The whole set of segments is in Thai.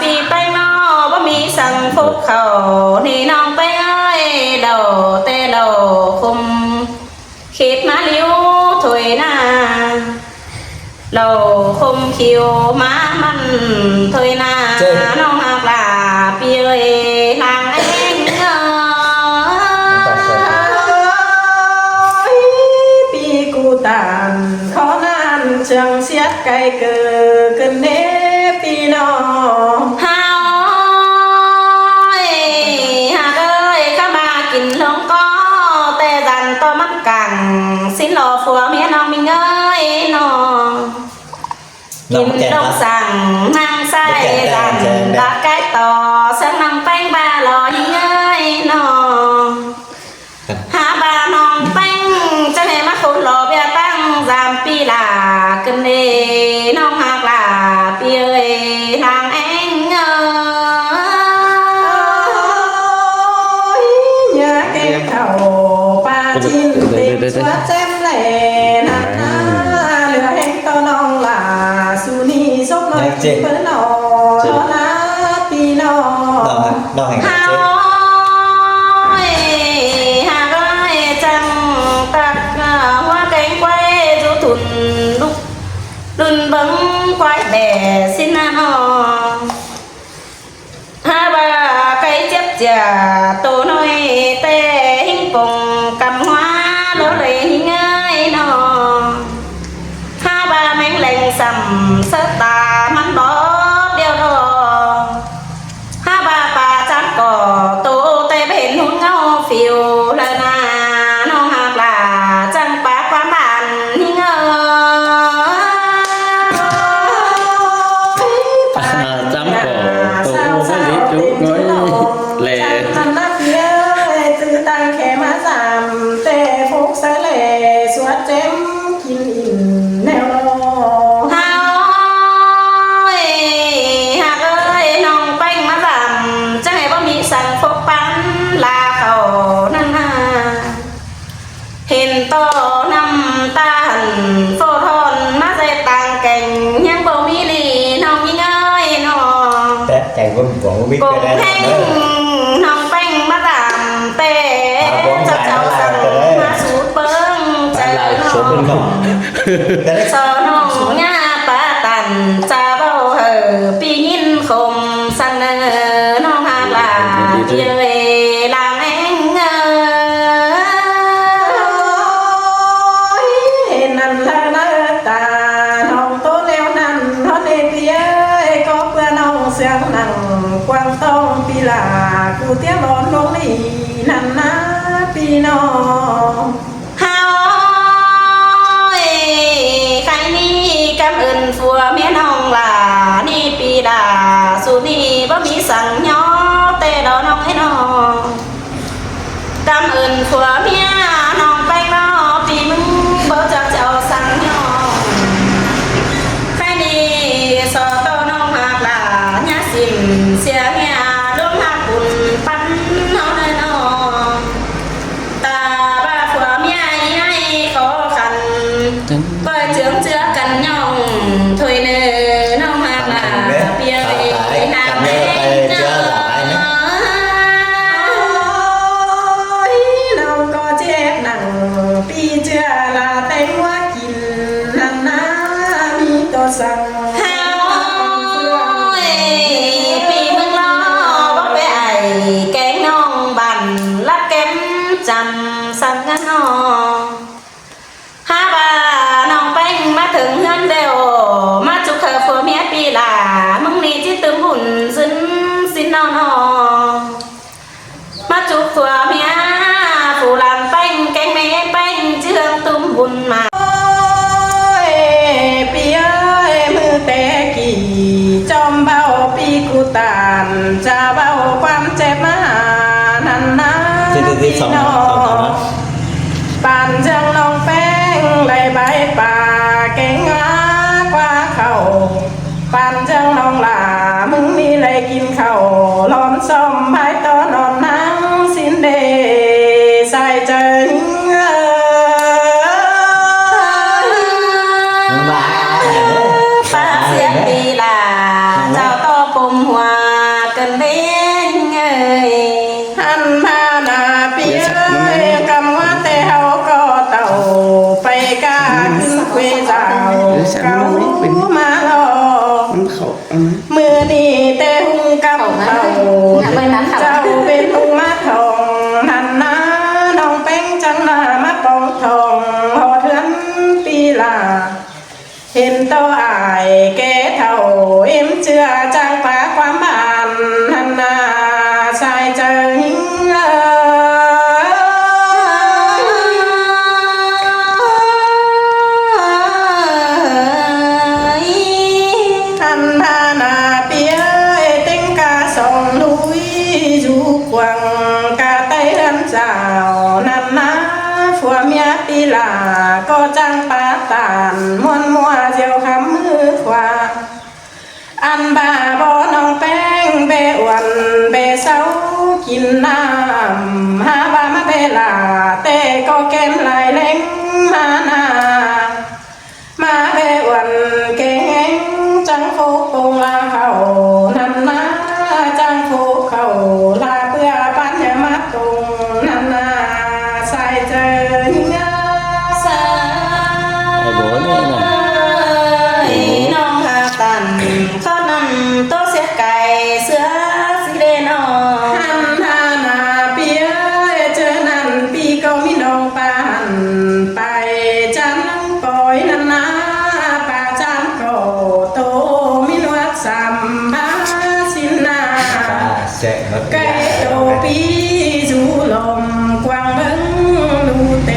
ปีไปนอบ่มีสังฟุกเขานี่น้องไปเอ้ยเดาแต่เดาคุมคิดมาลิ้วถอยหน้าเราคมคิวมามันถอยหน้าน้องหักลาปีเอ้ยทางเองปีกูตานขอนานเชียงเสียไก่เกิดกันเนปีนอฮาวหากเอ้ยเข้ามากินลงก็แต่ดันต่อมักกังสินหล่อผัวเมียน้องมิงเอ้ยน้องกินดอกสั่งนางใส่ดันรักแก้ต่อเสียงนางแป้งบาหล่อยิ่งเอ้ยน้องหาบาน้องแป้งจะให้มาคุณหล่อเบียตั้ง3 ปีลากันเน่น้องหักลาปีเอ้ยทางเองเอ้ยอยากเก็บเข่าปลาจิ้มติดชัวเต็มเลยนะเหลือเองตัวน้องลาสุนีซบน้อยจีบเพื่อนน้องนะปีน้องหาหากไอ้จังตักหัวแกงไว้จูทุนลุกดุนบังควายแบสินะน้องหาบาไก่เจ็บจ่าตัวน้อยแต่หิ้งปงกำหัวโลเลยหิ้งเอ้ยน้องหาบาแมงแหลงซ้ำเสตามันบอดเดียวดอกหาบาป่าจันก่อโตแต่ไม่เห็นหุ่นเงาฟิวเลยนะน้องหักลาจังปากความบานหิ้งเอ้จำก่อตัวไม่ลิดยุกน้อยแหล่ทันนักเยอะจือตังแค่มา3แต่ฟุกใส่เล่สวดเจ็มกินอิ่มแนวรอหากเอ้ยน้องแป้งมาจะให้บ่มีสั่งพกปันลาเขานั่นนาเห็นต่อน้ำตาลโฟทอนมาใส่ต่างแก่งยังบ่มีลีน้องยิ่งเอ้ยน้องแต่ใจก็บอกว่าวิทย์ก็ได้น้องแป้งมาตามแต่เจ้าสั่งมาสูดเบิ้งใจน้องสอน้องหน้าป้าตันจะเบาเหอปียินคมสั่งเนอน้องหาลาเยยลางเองเห็นนั่นละน้าตาน้องโตแล้วนั่นน้องเดียก็เพื่อน้องเสียงนั่งกวางต้องปีลากูเตี้ยร้อนลงนี่นั่นนะปีน้องเฮาใครนี่กำอื่นฟัวเมียน้องลานี่ปีดาสุนีบ่มีสั่งย่อแต่ดอน้องให้น้องกำอื่นฟัวเมียน้องไปน้อปีมึงบ่จักเจ้าสั่งย่อใครนี่สอต่อน้องหักลาญาสิมเสียเมียร่วมหักบุญปันน้องให้น้องตาบ้าฟัวเมียให้ขอขันก็เจืองเจือกันย่องถอยเนื้อน้องหักลาเปียนางแม่น้องก็เจ็บหนังปีเจือลาแต่งว่ากินนั่นนะมีตัวสั่งปีมึงล้อบ่ไปไอแกงน้องบันลักแก้มจำสั่งกันน้องหาบาน้องแป้งมาถึงเฮือนเดียวมาจุกเธอฟัวเมียปีลามึงนี่จิตตึมหุ่นสินน้องมาจุกฟัวเมียฟูลานแป้งแกงแม่แป้งเจืองตุ้มบุญมาปีเอ้ยมือแต่กี่จอมเบาปีกูตานจะเบาความเจ็บมานั่นนะพี่น้องปานเจังน้องแป้งไหลใบป่าเก่งงากว่าเขาปานเจังน้องลามึงมีอะไรกินข้าวล้อมซ้อมภายตอนนอนนั่งสินเดใส่ใจป้าเสียงปีลาเจ้าต่อปุ่มห เก่ามาลอ มันเขาเอานะ มือนี่แต่หุงกับเขาเจ้าเป็นหุงมาทองหันหน้าน้องแป้งจังหน้ามาปองทองพอเทือนปีลาเห็นตัวอายแก่เท่าเอ็มเจือจังปาความบานหันหน้าชายเจอหิงหันพานาเปียเต็งกาสองลุยอยู่กวางกาไตเรือนเจ้านันนาผัวเมียปีลาก็จังปาตานม้วนมัวเจียวคำมือขวาอันบาบอน้องแป้งเบอวันเบเศร้ากินน้ำหาบามาเบลาแต่ก็แก้มลายเล้งมานามาเบวันเก่งจังฟูปงลาเขานันนาจังฟูเขาลาเพื่อปัญญามาตรงนันนาใส่เจอเงาสา ไอ้โบนี่น่ะ น้องหาตันเขานำโต๊ะเสียไก่เสือสีเดนอหันทานาเปียเจอนั่นปีก็มีน้องปานไปจันปล่อยนันนาป่าจันก็โตมีนวัดสัมภาสินา แซ่บ ไก่โตปีจูลมกวางเบิ้งดูเต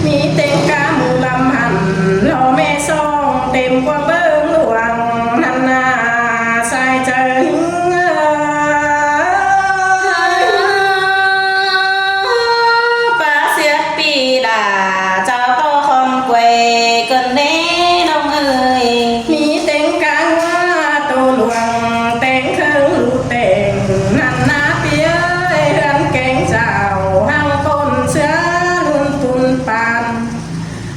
มีเต็งกามูลำหันรอแม่ซ่องเต็มกว่าเบิ้งหลวงนันนาใส่เจิงป่าเสียปีดาเจ้าโตคอมเกวเกินเน่น้องเอ๋ยมีเต็งกาโตหลวงเต็งเคิงลูกเต็งนันนาเปียเรือนเก่งเจ้าห้างคนเสือลุนตุนปาน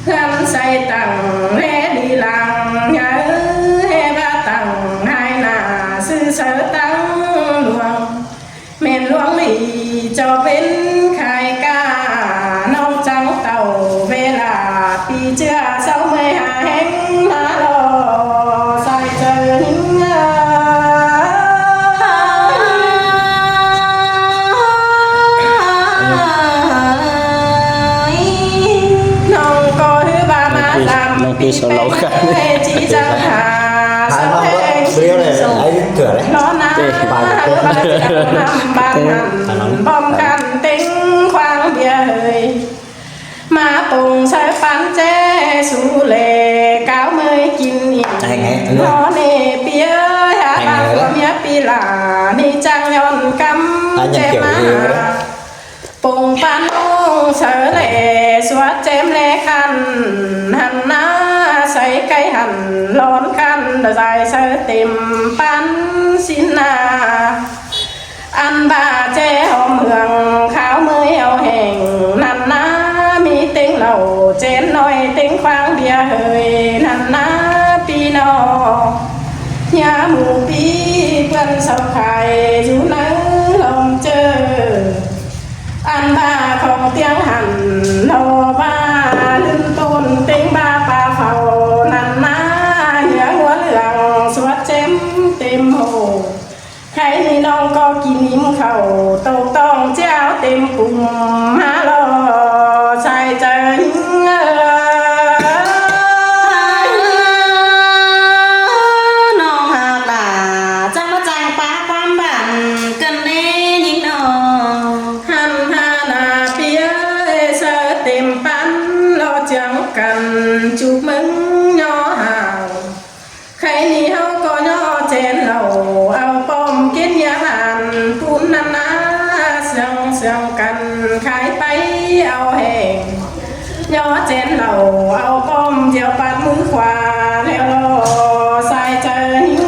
เพื่อนใส่ตังแม่ดีลังยาเฮบาตังให้หน้าซื้อเสือตังหลวงเม่นหลวงหลีเจ้าเป็นใครกาน้องจังเต่าเวลาปีเจือเศร้าไม่หาแห้งมาลอใส่เจอหิงน้องก็รือบามาตามปีเป็ดจีจังหา ทาน เสา เรา แห่ง เลี้ยวเลยไอ้เถื่อนเลย ร้อนน้ำบ้านบ้านนั้นป้อมกันเต็งควางเบียเฮยมาปงใช้ปันเจสูเล่ก้าวเมยกินอิ่มร้อนเนเปียหาบ้านหัวเมียปีหลานี่จังย้อนกำเจมาปงปันองเสเล่สวดเจมเล่คันหันหน้าใส่ไก่หันร้อนคันใจเสเต็มปันสินา อันบาเจหอมเมืองขาวเมยเอาแห่งนันนามีเต็งเหล่าเจนน้อยเต็งควางเบียเฮยนันนาปีนอยาหมูปีเพื่อนสาวไข่อยู่นั่งลมเจออันบาของเตียงหันโนบ้าลืมต้นเต็งบาปลาเฝ้านันนาเหนือหัวเหลืองสวดเจมเต็มโหใครนี่น้องก็กินนิ่มเขาโตต้องเจ้าเต็มปุ่มมาลอใส่ใจน้องหากด่าจังมาจังปาความบันกันแน่ยิ่งน้องหันหาหน้าเปียเสเต็มปันรอจังกันจูบมึงย่อห่างใครนี่เฮาก็ย่อเจนเราเอาป้อมเก็ดยาหันพูนนานาเสียงกันขายไปเอาแห่งย่อเจนเราเอาป้อมเดียวปัดมือขวาแล้วรอใส่เจอหิง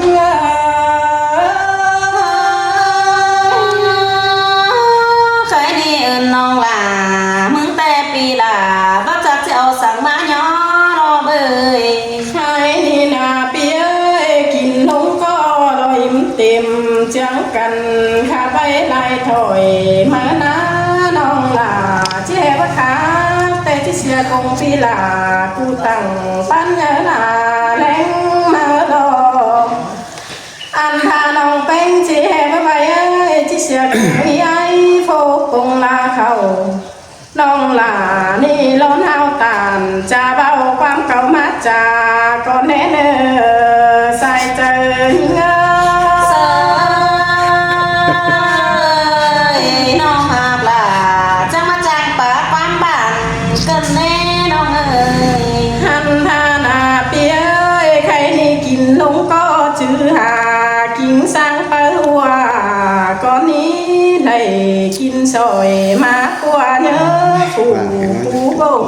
เคยนี่เอิญน้องหลามึงแต่ปีหลาบ่จักจะเอาสั่งมาย่อรอเบยใครนี่นาเปียกินลงก็รอยอิ่มเต็มจังกันข้าไปไล่ถอยมานะน้องหลาเจ็บขาแต่ ที่เสียคงปีลากูตั้งปัญญาลาแรงมาดอกอันทาน้องเป็นจีแห่ไปเอ้ยที่เสียคงมีไอ้โฟกงลาเขาน้องลานี่ล้นเอาตานจะเบาความเก่ามาจาก็แน่เนอใส่ใจเงาน้องหากลาจะมาจางปากความบ้านเกินแน่น้องเอ้ยหันทานาเปียเอ้ยใครนี่กินลงก็จือหากินสร้างเปิ้ลว่าก่อนนี้ได้กินซอยมากกว่าเนื้อผูปูบง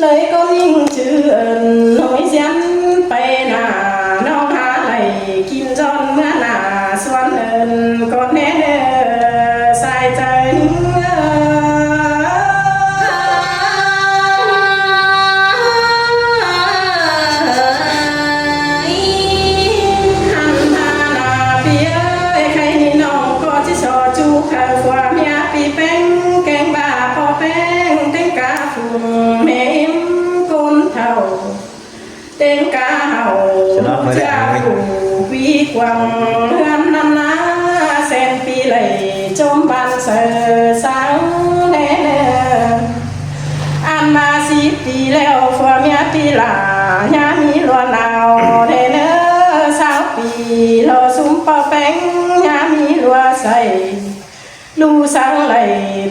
เลยก็ยิ่งจือน้อยยันไปหน้าน้องหาไหลกินจนเมื่อหน้าส่วนเอินก็แน่เด้อใส่ใจเต็งกาเห่าเจ้าวีกวังเฮือนนันนาแสนปีเลยจมบันเสือสาวแน่เนออันมา10 ปีแล้วฟัวเมียปีลายามีล้วนเอาแน่เนอ20 ปีรอซุ้มปอแป้งยามีลัวใส่ลูสังไหล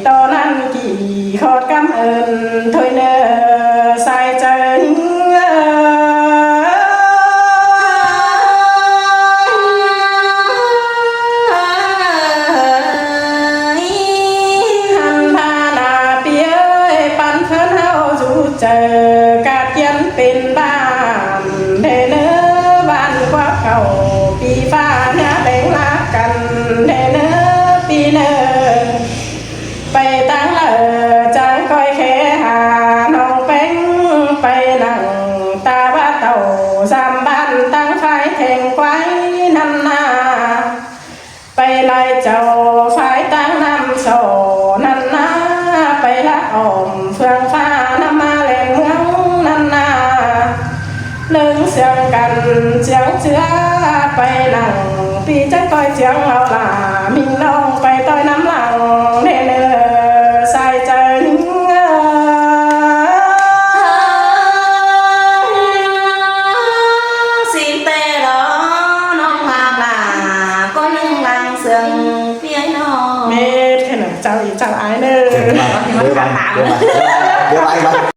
ตอนนั้นกี่ขอดกำเอิญถอยเนอใส่ใจเจอกาดยันเป็นบ้านเดเนอบ้านกว่าเขาปีฟ้าเนื้อแบ่งรักกันเดเนอปีเนอไปตั้งจางคอยแค่หาน้องแป้งไปนั่งตาบ้าเต่าสามบ้านตั้งไฟแทงไว้นันนาไปไล่เจ้าไฟตั้งน้ำโซนันนาไปละอ่อมเฟืองฟ้าน้ำมาเล่นเมืองนันนาเลื่องเสียงกันเสียงเชื้อไปหลังปีจะคอยเสียงเอาล่ะมิงน้องไปต่อยน้ำหลังเนเนอใส่ใจสิเตะล้อน้องหากล่ะก็นึ่งหลังเสียงเปียน้องเม็ดแค่ไหนเจ้าอีเจ้าไอ้เนอ เดี๋ยวไป